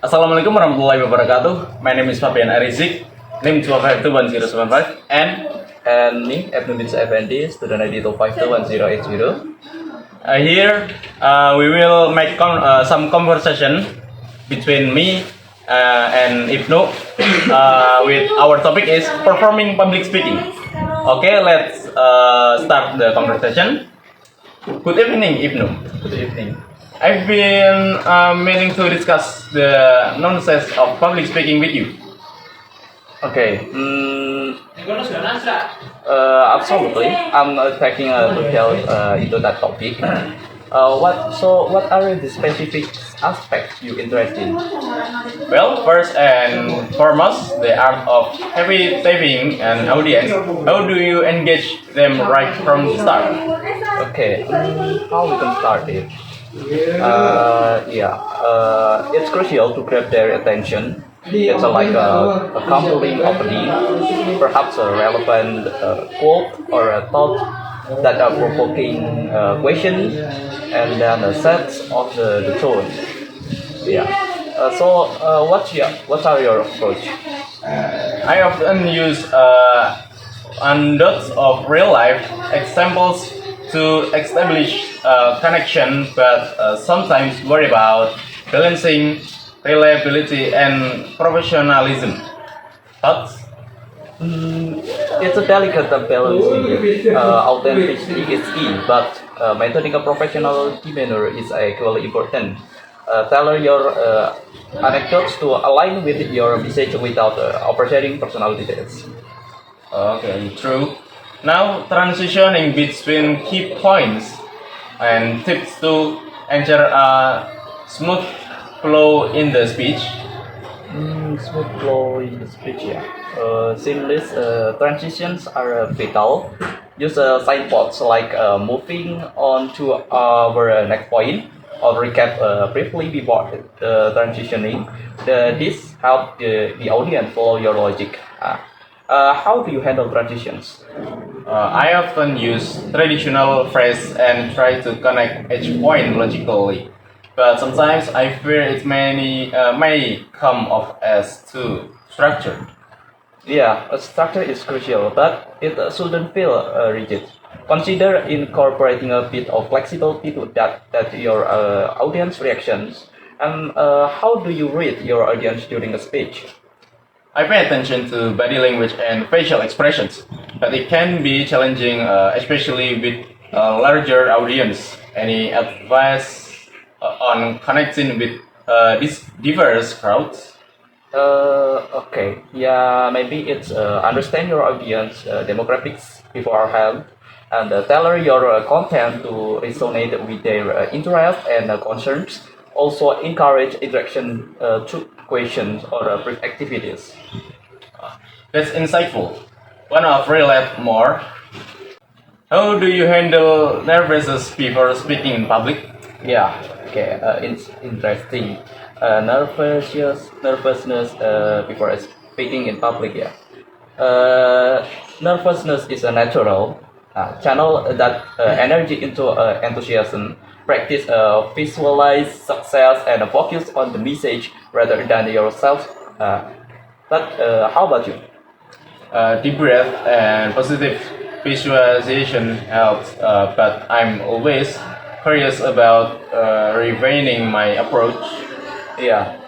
Assalamualaikum warahmatullahi wabarakatuh. My name is Fabian Arriziq, NIM 2521075, And me, Ibnu Efendi, student ID 2521080. Here we will make some conversation between me and Ibnu. With our topic is performing public speaking. Okay, let's start the conversation. Good evening, Ibnu. Good evening. I've been meaning to discuss the nonsense of public speaking with you. Okay. Absolutely. I'm taking a look into that topic. What are the specific aspects you interested in? Well, first and foremost, the art of heavy taping an audience. How do you engage them right from the start? Okay. How we can start it? It's crucial to grab their attention. It's like a compelling opening, perhaps a relevant quote or a thought that are provoking question, and then a set of the tone. Yeah. What are your approach? I often use anecdotes of real life examples to establish connection, but sometimes worry about balancing reliability and professionalism. Thoughts? It's a delicate balance. Authenticity is key, but maintaining a professional demeanor is equally important. Tailor your anecdotes to align with your message without oversharing personal details. Okay, true. Now transitioning between key points and tips to ensure a smooth flow in the speech. Smooth flow in the speech, yeah. Seamless transitions are vital. Use signposts like moving on to our next point or recap briefly before transitioning. This helps the audience follow your logic. How do you handle transitions? I often use traditional phrase and try to connect each point logically, but sometimes I fear it may come off as too structured. Yeah, a structure is crucial, but it shouldn't feel rigid. Consider incorporating a bit of flexibility to that your audience reactions. And how do you read your audience during a speech? I pay attention to body language and facial expressions, but it can be challenging, especially with a larger audience. Any advice on connecting with these diverse crowds? Okay. Yeah, maybe it's understand your audience demographics beforehand and tailor your content to resonate with their interests and concerns. Also, encourage interaction through questions or brief activities. That's insightful. Wanna relate more? How do you handle nervousness before speaking in public? Yeah, okay, it's interesting. Nervousness before speaking in public. Yeah, nervousness is a natural. Channel that energy into enthusiasm. Practice visualize success and focus on the message rather than yourself. How about you? Deep breath and positive visualization helps, but I'm always curious about refining my approach. Yeah,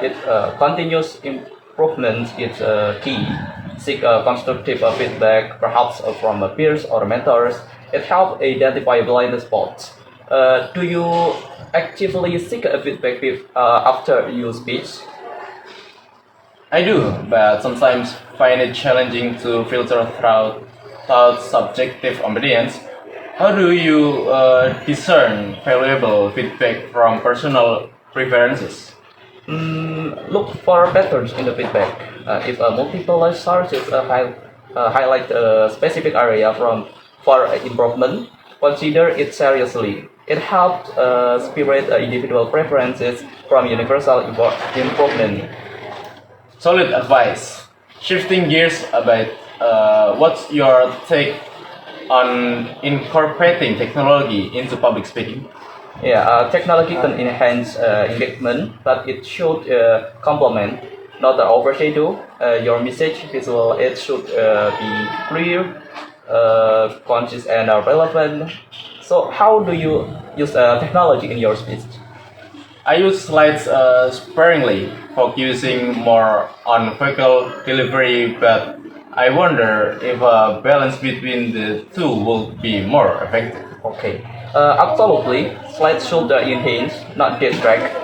it continuous improvement is key. Seek constructive feedback, perhaps from peers or mentors. It helps identify blind spots. Do you actively seek a feedback after you speech? I do, but sometimes find it challenging to filter through subjective opinions. How do you discern valuable feedback from personal preferences? Look for patterns in the feedback. If multiple sources highlight a specific area for improvement, consider it seriously. It helps separate individual preferences from universal improvement. Solid advice. Shifting gears a bit, what's your take on incorporating technology into public speaking? Yeah, technology can enhance engagement, but it should complement, not overshadow your message. Visual it should be clear, conscious, and relevant. So, how do you use technology in your speech? I use slides sparingly, focusing more on vocal delivery, but I wonder if a balance between the two will be more effective. Okay. Absolutely. Slides should enhance, not distract.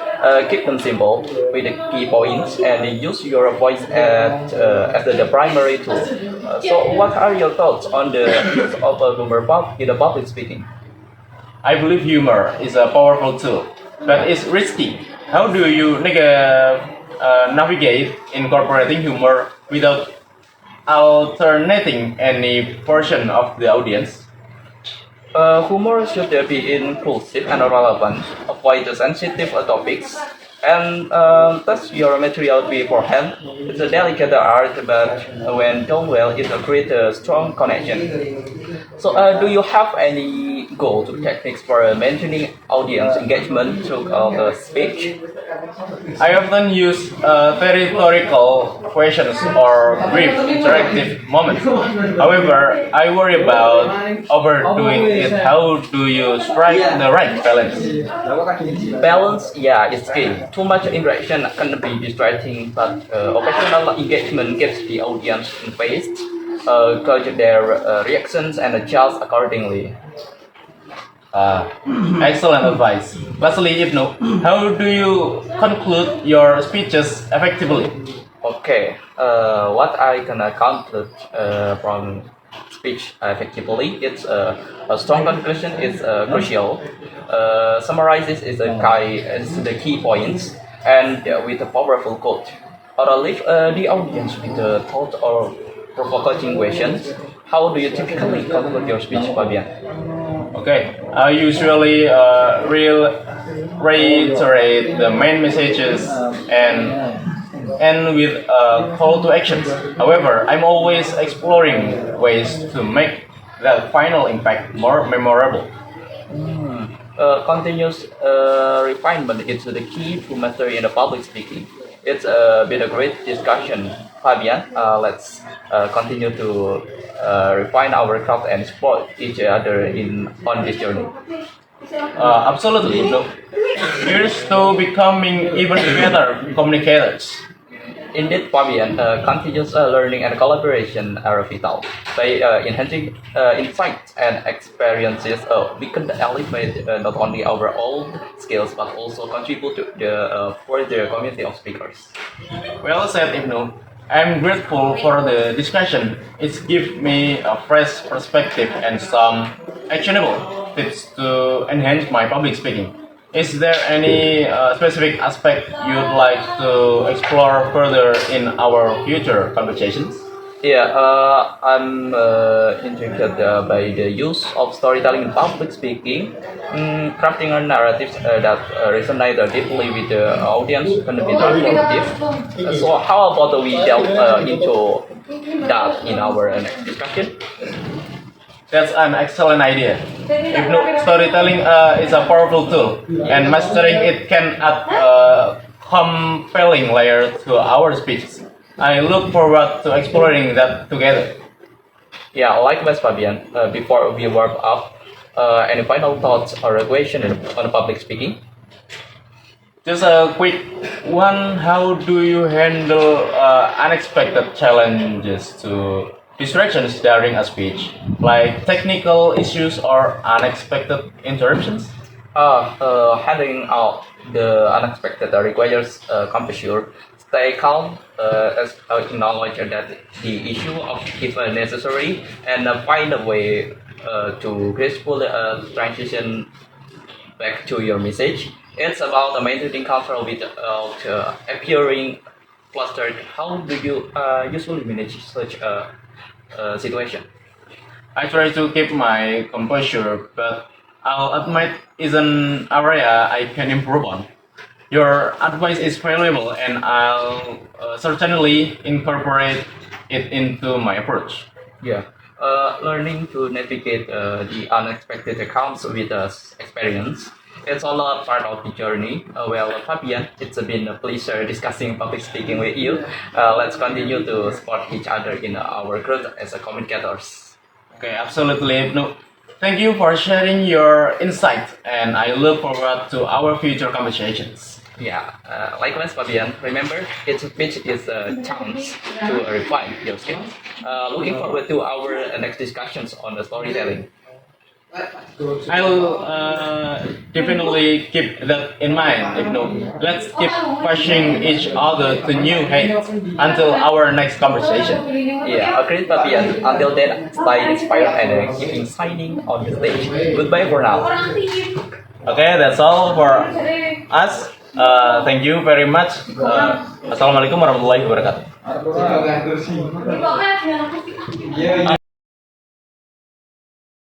Keep them simple with the key points and use your voice as the primary tool. So, what are your thoughts on the use of humor in the public speaking? I believe humor is a powerful tool, but it's risky. How do you navigate incorporating humor without alternating any portion of the audience? Humor should be inclusive and relevant, avoid the sensitive topics, and test your material beforehand. It's a delicate art, but when done well, it creates a strong connection. So, do you have any go-to techniques for maintaining audience engagement through the speech? I often use rhetorical questions or brief interactive moments. However, I worry about overdoing it. How do you strike the right balance? Balance, yeah, is key. Too much interaction can be distracting, but occasional engagement keeps the audience engaged, gauge their reactions, and adjust accordingly. Uh, Excellent advice. Lastly, Ibnu, how do you conclude your speeches effectively? Okay, what I can accomplish from speech effectively, it's a strong conclusion is crucial. Summarizes is the key points, and with a powerful quote, or leave the audience with a thought or provoking questions. How do you typically conclude your speech, Fabian? Okay, I usually reiterate the main messages and end with call to actions. However, I'm always exploring ways to make that final impact more memorable. Continuous refinement is the key to mastery in the public speaking. It's been a great discussion, Fabian. Let's continue to refine our craft and support each other in on this journey. Absolutely, no. Here's to becoming even better communicators. Indeed, Fabian, continuous learning and collaboration are vital. By enhancing insights and experiences, we can elevate not only our own skills but also contribute to the further community of speakers. Well said, Ibnu. I'm grateful for the discussion. It's given me a fresh perspective and some actionable tips to enhance my public speaking. Is there any specific aspect you'd like to explore further in our future conversations? Yeah, I'm intrigued by the use of storytelling in public speaking. Crafting a narratives that resonate deeply with the audience can be transformative. So, how about we delve into that in our next discussion? That's an excellent idea. If no, storytelling is a powerful tool, and mastering it can add a compelling layer to our speeches. I look forward to exploring that together. Yeah, likewise, Fabian. Before we wrap up, any final thoughts or question on public speaking? Just a quick one. How do you handle unexpected challenges to distractions during a speech, like technical issues or unexpected interruptions? Handling out the unexpected requires composure. Stay calm, acknowledge that the issue of if necessary, and find a way to gracefully transition back to your message. It's about maintaining control without appearing flustered. How do you usually manage such a situation? I try to keep my composure, but I'll admit is an area I can improve on. Your advice is valuable, and I'll certainly incorporate it into my approach. Yeah, learning to navigate the unexpected comes with experience. it's all a part of the journey. Well, Fabian, it's been a pleasure discussing public speaking with you. Let's continue to support each other in our growth as a communicators. Okay, absolutely, Ibnu. Thank you for sharing your insight, and I look forward to our future conversations. Yeah, likewise, Fabian. Remember, each pitch is a chance to refine your skills. Looking forward to our next discussions on the storytelling. I'll definitely keep that in mind, Ibnu. Let's keep pushing each other to new heights until our next conversation. Yeah, agreed, Fabian. Until then, stay inspired and keeping signing on the stage. Goodbye for now. Okay, that's all for us. Thank you very much. Assalamualaikum warahmatullahi wabarakatuh.